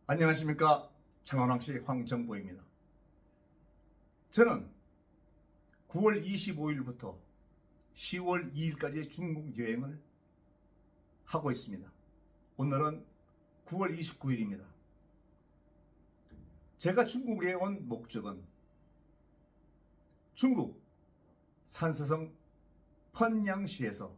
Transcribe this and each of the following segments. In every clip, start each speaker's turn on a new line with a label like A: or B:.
A: 안녕하십니까. 창원왕씨 황정보입니다. 저는 9월 25일부터 10월 2일까지 중국 여행을 하고 있습니다. 오늘은 9월 29일입니다. 제가 중국에 온 목적은 중국 산서성 펀양시에서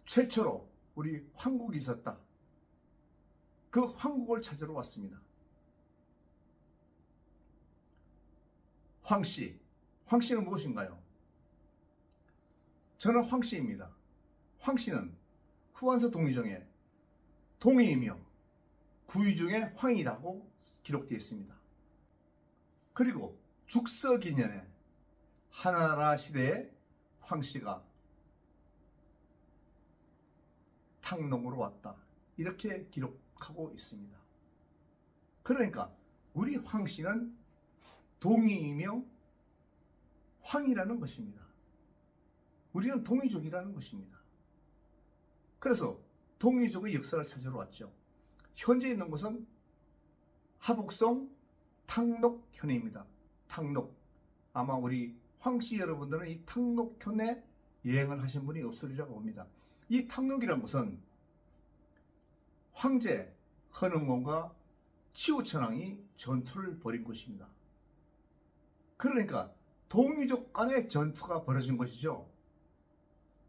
A: 최초로 우리 황국이 있었다. 그 황국을 찾으러 왔습니다. 황씨. 황씨는 무엇인가요? 저는 황씨입니다. 황씨는 후한서 동의정에 동의이며 구의 중에 황이라고 기록되어 있습니다. 그리고 죽서기년에 한나라 시대에 황씨가 탕농으로 왔다. 이렇게 기록하고 있습니다. 그러니까 우리 황씨는 동의이며 황이라는 것입니다. 우리는 동이족이라는 것입니다. 그래서 동이족의 역사를 찾으러 왔죠. 현재 있는 곳은 하북성 탕록현입니다. 탕록. 아마 우리 황씨 여러분들은 이 탕록현에 여행을 하신 분이 없으리라고 봅니다. 이 탕록이라는 곳은 황제 헌흥공과 치우천왕이 전투를 벌인 곳입니다. 그러니까 동이족 간의 전투가 벌어진 것이죠.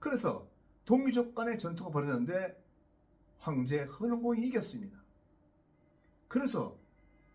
A: 그래서 동이족 간의 전투가 벌어졌는데 황제 헌흥공이 이겼습니다. 그래서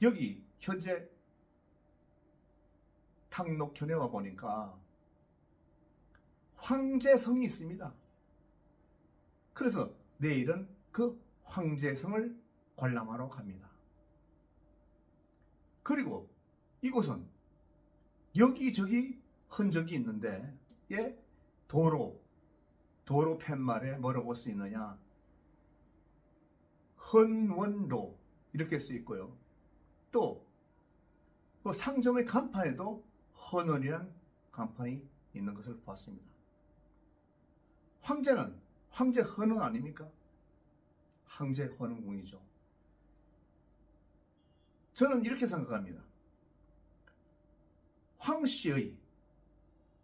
A: 여기 현재 탕록현에 와 보니까 황제성이 있습니다. 그래서 내일은 그 황제성을 관람하러 갑니다. 그리고 이곳은 여기저기 흔적이 있는데 도로 팻말에 뭐라고 쓰이느냐, 헌원로 이렇게 쓰여있고요. 또 상점의 간판에도 헌원이라는 간판이 있는 것을 보았습니다. 황제는 황제 헌원 아닙니까? 황제 헌원궁이죠. 저는 이렇게 생각합니다. 황씨의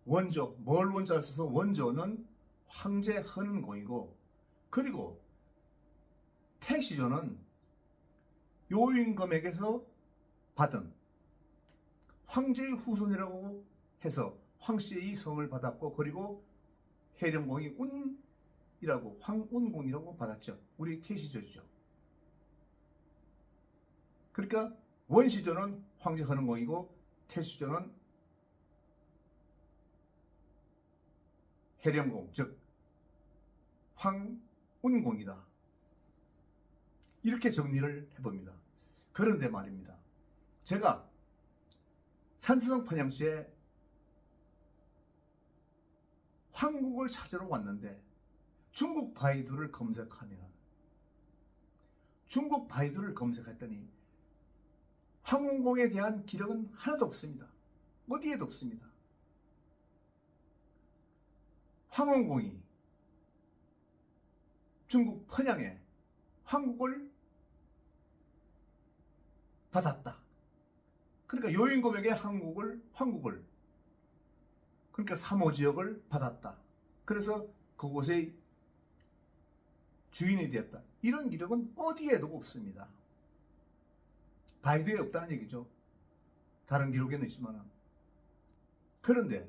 A: 원조, 뭘 원자를 써서 원조는 황제 헌원궁이고, 그리고 태시조는 요임금에게서 받은 황제의 후손이라고 해서 황씨의 성을 받았고, 그리고 해령공이 운이라고 황운공이라고 받았죠. 우리 태시조죠. 그러니까 원시조는 황제 헌원공이고 태시조는 해령공, 즉 황운공이다. 이렇게 정리를 해봅니다. 그런데 말입니다. 제가 산서성 펀양시에 황국을 찾으러 왔는데 중국 바이두를 검색했더니 황운공에 대한 기록은 하나도 없습니다. 어디에도 없습니다. 황운공이 중국 펀양에 황국을 받았다. 그러니까 요임금에게 황국을 그러니까 삼호지역을 받았다. 그래서 그곳의 주인이 되었다. 이런 기록은 어디에도 없습니다. 바이두에 없다는 얘기죠. 다른 기록에는 있지만. 그런데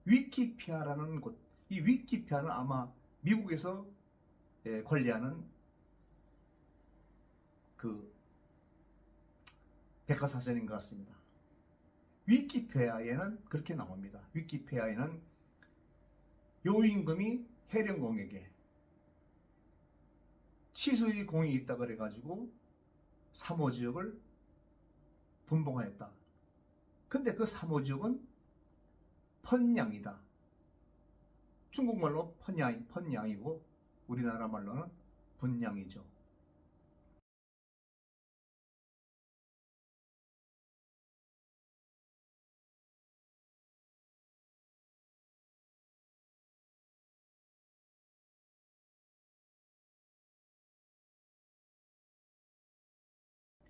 A: 위키피아라는 곳, 이 위키피아는 아마 미국에서 관리하는 그 백과사전인 것 같습니다. 위키피아에는 그렇게 나옵니다. 위키피아에는 요임금이 해령공에게 치수의 공이 있다 그래가지고 3호 지역을 분봉하였다. 근데 그 3호 지역은 펀양이다. 중국말로 펀양이고 우리나라 말로는 분양이죠.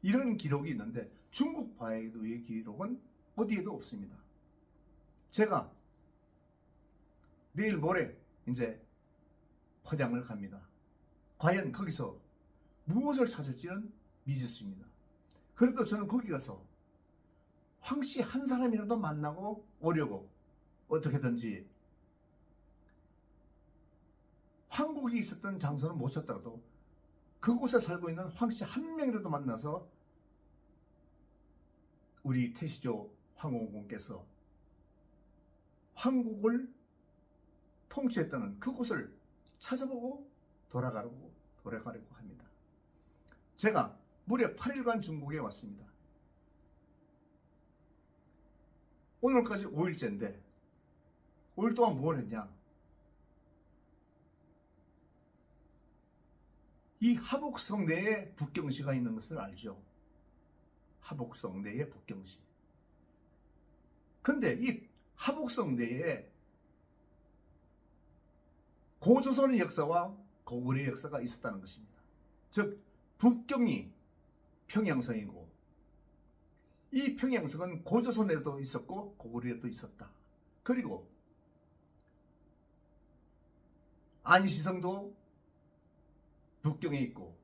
A: 이런 기록이 있는데 중국 바에도의 기록은 어디에도 없습니다. 제가 내일 모레 이제 포장을 갑니다. 과연 거기서 무엇을 찾을지는 미지수입니다. 그래도 저는 거기 가서 황씨 한 사람이라도 만나고 오려고 어떻게든지 황국이 있었던 장소는 못 찾더라도 그곳에 살고 있는 황씨 한 명이라도 만나서 우리 태시조 황공공께서 황국을 통치했다는 그곳을 찾아보고 돌아가려고 합니다. 제가 무려 8일간 중국에 왔습니다. 오늘까지 5일째인데 5일 동안 뭘 했냐? 이 하복성 내에 북경시가 있는 것을 알죠. 하복성 내에 북경시. 근데 이 하복성 내에 고조선의 역사와 고구려의 역사가 있었다는 것입니다. 즉 북경이 평양성이고 이 평양성은 고조선에도 있었고 고구려에도 있었다. 그리고 안시성도 북경에 있고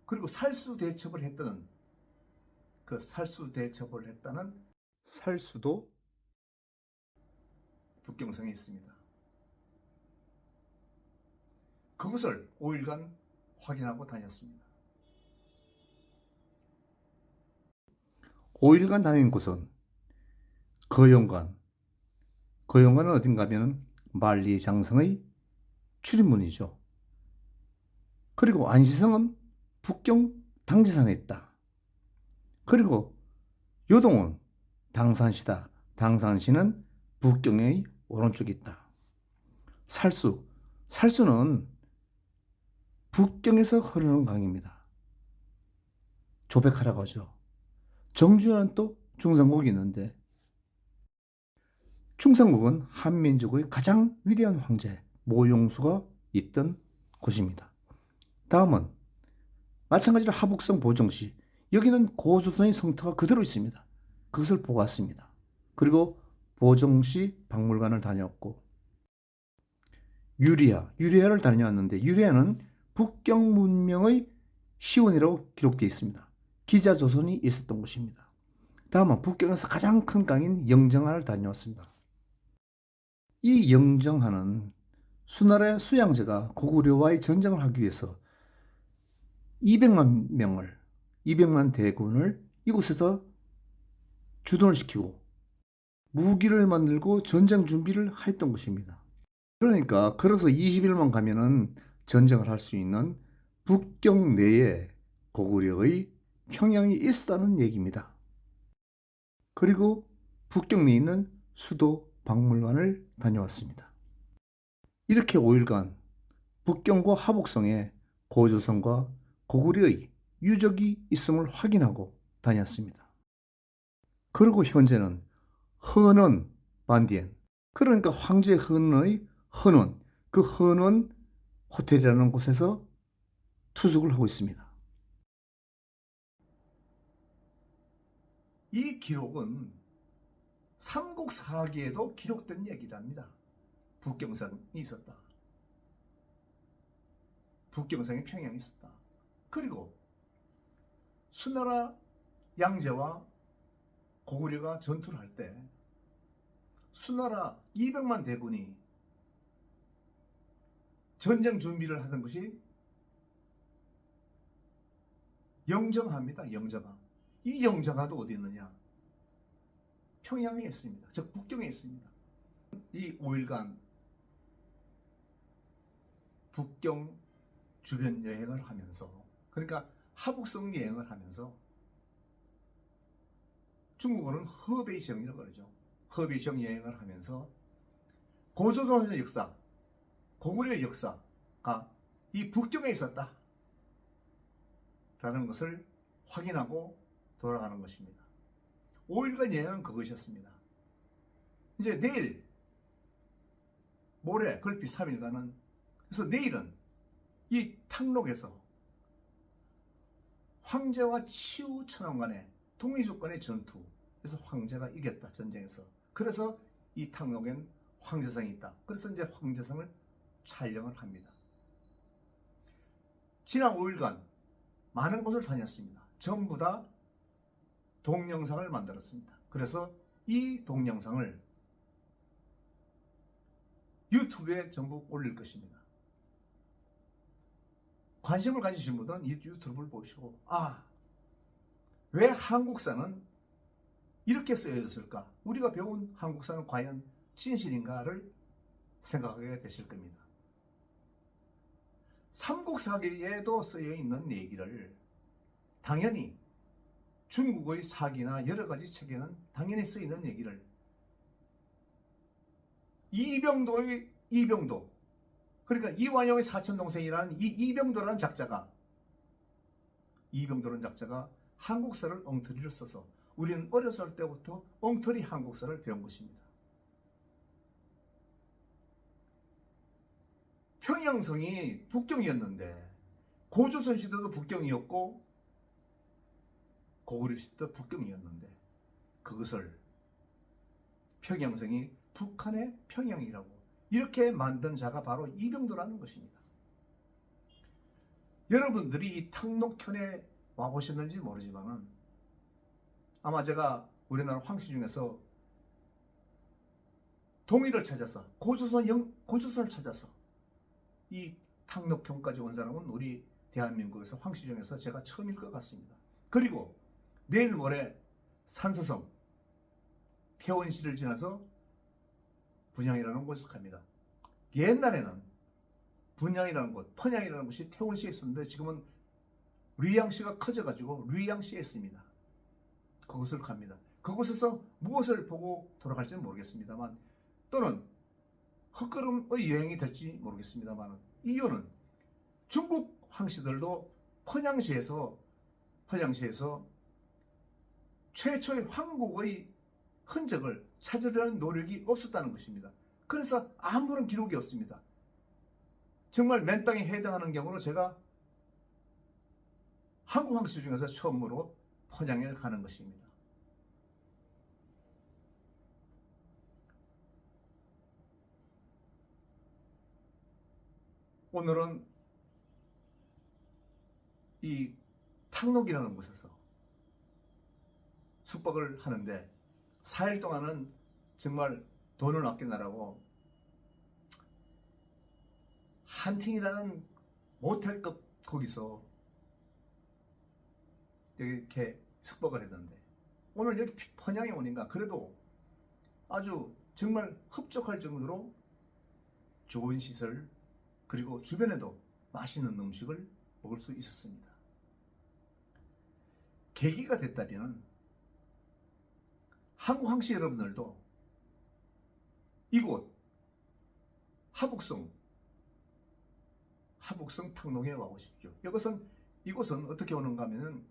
A: 그리고 살수대첩을 했다는 살수도 북경성에 있습니다. 그것을 5일간 확인하고 다녔습니다. 5일간 다닌 곳은 거용관. 거용관은 어딘가 하면 만리장성의 출입문이죠. 그리고 안시성은 북경 당지산에 있다. 그리고 요동은 당산시다. 당산시는 북경의 오른쪽에 있다. 살수는 북경에서 흐르는 강입니다. 조백하라고 하죠. 정주에는 또 충성국이 있는데 충성국은 한민족의 가장 위대한 황제 모용수가 있던 곳입니다. 다음은 마찬가지로 하북성 보정시. 여기는 고조선의 성터가 그대로 있습니다. 그것을 보고 왔습니다. 그리고 보정시 박물관을 다녔고 유리아를 다녀왔는데 유리아는 북경 문명의 시원이라고 기록되어 있습니다. 기자조선이 있었던 곳입니다. 다음은 북경에서 가장 큰 강인 영정하를 다녀왔습니다. 이 영정하는 수나라의 수양제가 고구려와의 전쟁을 하기 위해서 200만 대군을 이곳에서 주둔을 시키고 무기를 만들고 전쟁 준비를 했던 것입니다. 그러니까 걸어서 20일만 가면은 전쟁을 할 수 있는 북경 내에 고구려의 평양이 있었다는 얘기입니다. 그리고 북경 내에 있는 수도 박물관을 다녀왔습니다. 이렇게 5일간 북경과 하복성에 고조선과 고구려의 유적이 있음을 확인하고 다녔습니다. 그리고 현재는 헌원 반디엔, 그러니까 황제 헌원의 헌원, 그 헌원 호텔이라는 곳에서 투숙을 하고 있습니다. 이 기록은 삼국사기에도 기록된 얘기랍니다. 북경성이 있었다. 북경성에 평양이 있었다. 그리고 수나라 양제와 고구려가 전투를 할 때 수나라 200만 대군이 전쟁 준비를 하던 것이 영정하입니다. 영정하. 이 영정하도 어디 있느냐? 평양에 있습니다. 즉 북경에 있습니다. 이 5일간 북경 주변 여행을 하면서, 그러니까 하북성 여행을 하면서, 중국어는 허베이성이라고 그러죠. 허베이성 여행을 하면서 고조선의 역사, 고구려의 역사가 이 북경에 있었다 라는 것을 확인하고 돌아가는 것입니다. 5일간 여행은 그것이었습니다. 이제 내일 모레 걸핏 3일간은, 그래서 내일은 이 탕록에서 황제와 치우천왕 간의 동의조건의 전투. 그래서 황제가 이겼다, 전쟁에서. 그래서 이 탕록엔 황제상이 있다. 그래서 이제 황제상을 촬영을 합니다. 지난 5일간 많은 곳을 다녔습니다. 전부 다 동영상을 만들었습니다. 그래서 이 동영상을 유튜브에 전부 올릴 것입니다. 관심을 가지신 분은 이 유튜브를 보시고, 왜 한국사는 이렇게 쓰여졌을까? 우리가 배운 한국사는 과연 진실인가를 생각하게 되실 겁니다. 삼국사기에도 쓰여 있는 얘기를 당연히 중국의 사기나 여러 가지 책에는 당연히 쓰여 있는 얘기를 이병도, 그러니까 이완용의 사촌동생이라는 이 이병도라는 작자가 한국사를 엉터리를 써서 우리는 어렸을 때부터 엉터리 한국사를 배운 것입니다. 평양성이 북경이었는데 고조선 시대도 북경이었고 고구려 시대도 북경이었는데 그것을 평양성이 북한의 평양이라고 이렇게 만든 자가 바로 이병도라는 것입니다. 여러분들이 이 탕록현에 와보셨는지 모르지만 아마 제가 우리나라 황씨 중에서 동의를 찾아서 고조선을 찾아서 이 탕록현까지 온 사람은 우리 대한민국에서 황씨 중에서 제가 처음일 것 같습니다. 그리고 내일 모레 산서성 태원시를 지나서 분양이라는 곳을 갑니다. 옛날에는 분양이라는 곳, 펀양이라는 곳이 태원시에 있었는데 지금은 류양시가 커져가지고 류양시에 있습니다. 그곳을 갑니다. 그곳에서 무엇을 보고 돌아갈지는 모르겠습니다만 또는 헛걸음의 여행이 될지 모르겠습니다만 이유는 중국 황씨들도 펀양시에서 최초의 황국의 흔적을 찾으려는 노력이 없었다는 것입니다. 그래서 아무런 기록이 없습니다. 정말 맨땅에 해당하는 경우로 제가 한국 황씨 중에서 처음으로 펀양에 가는 것입니다. 오늘은 이 탕록이라는 곳에서 숙박을 하는데 4일 동안은 정말 돈을 아끼느라고 한팅이라는 모텔급 거기서 이렇게 숙박을 했는데 오늘 여기 펀양에 오니까 그래도 아주 정말 흡족할 정도로 좋은 시설 그리고 주변에도 맛있는 음식을 먹을 수 있었습니다. 계기가 됐다면 한국 황씨 여러분들도 이곳 하북성 탕록에 와보십시오. 이곳은 어떻게 오는가 하면은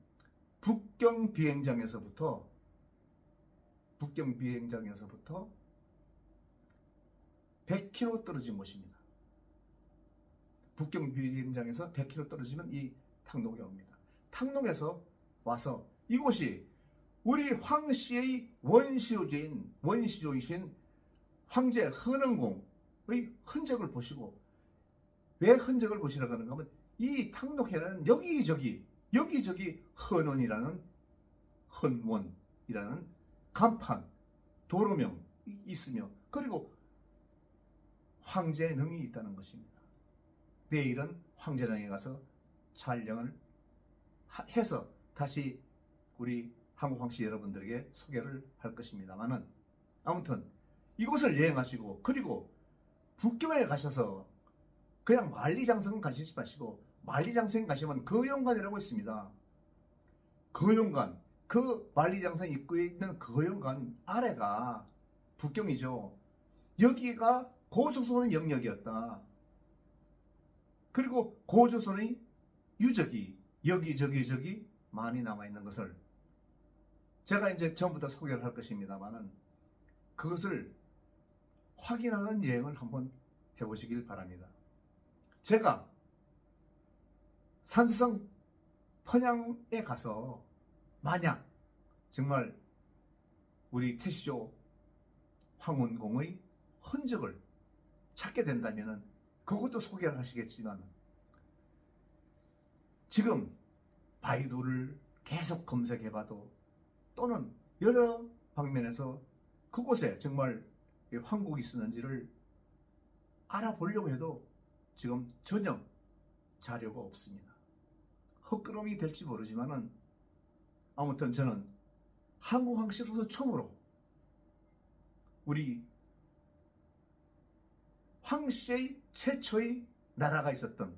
A: 북경 비행장에서부터 100km 떨어진 곳입니다. 북경 비행장에서 100km 떨어지면 이 탕록에 옵니다. 탕록에서 와서 이곳이 우리 황씨의 원시조이신 황제 헌원공의 흔적을 보시고 왜 흔적을 보시라고 하는가 하면 이 탕록에는 여기저기 헌원이라는 간판, 도로명 있으며 그리고 황제의 능이 있다는 것입니다. 내일은 황제랑에 가서 촬영을 해서 다시 우리 한국 황씨 여러분들에게 소개를 할 것입니다만은 아무튼 이곳을 여행하시고 그리고 북경에 가셔서 그냥 만리장성 가시지 마시고 만리장성 가시면 거용관이라고 있습니다. 거용관, 그 만리장성 입구에 있는 거용관 아래가 북경이죠. 여기가 고조선의 영역이었다. 그리고 고조선의 유적이 여기저기 많이 남아있는 것을 제가 이제 전부 다 소개를 할 것입니다만은 그것을 확인하는 여행을 한번 해보시길 바랍니다. 제가 산서성 펀양에 가서 만약 정말 우리 태시조 황원공의 흔적을 찾게 된다면 그것도 소개를 하시겠지만 지금 바이두를 계속 검색해봐도 또는 여러 방면에서 그곳에 정말 황국이 있었는지를 알아보려고 해도 지금 전혀 자료가 없습니다. 헛걸음이 될지 모르지만은 아무튼 저는 한국 황실로서 처음으로 우리 황씨의 최초의 나라가 있었던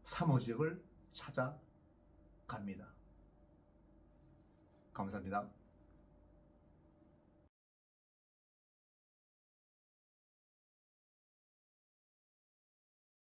A: 삼호 지역을 찾아갑니다. 감사합니다.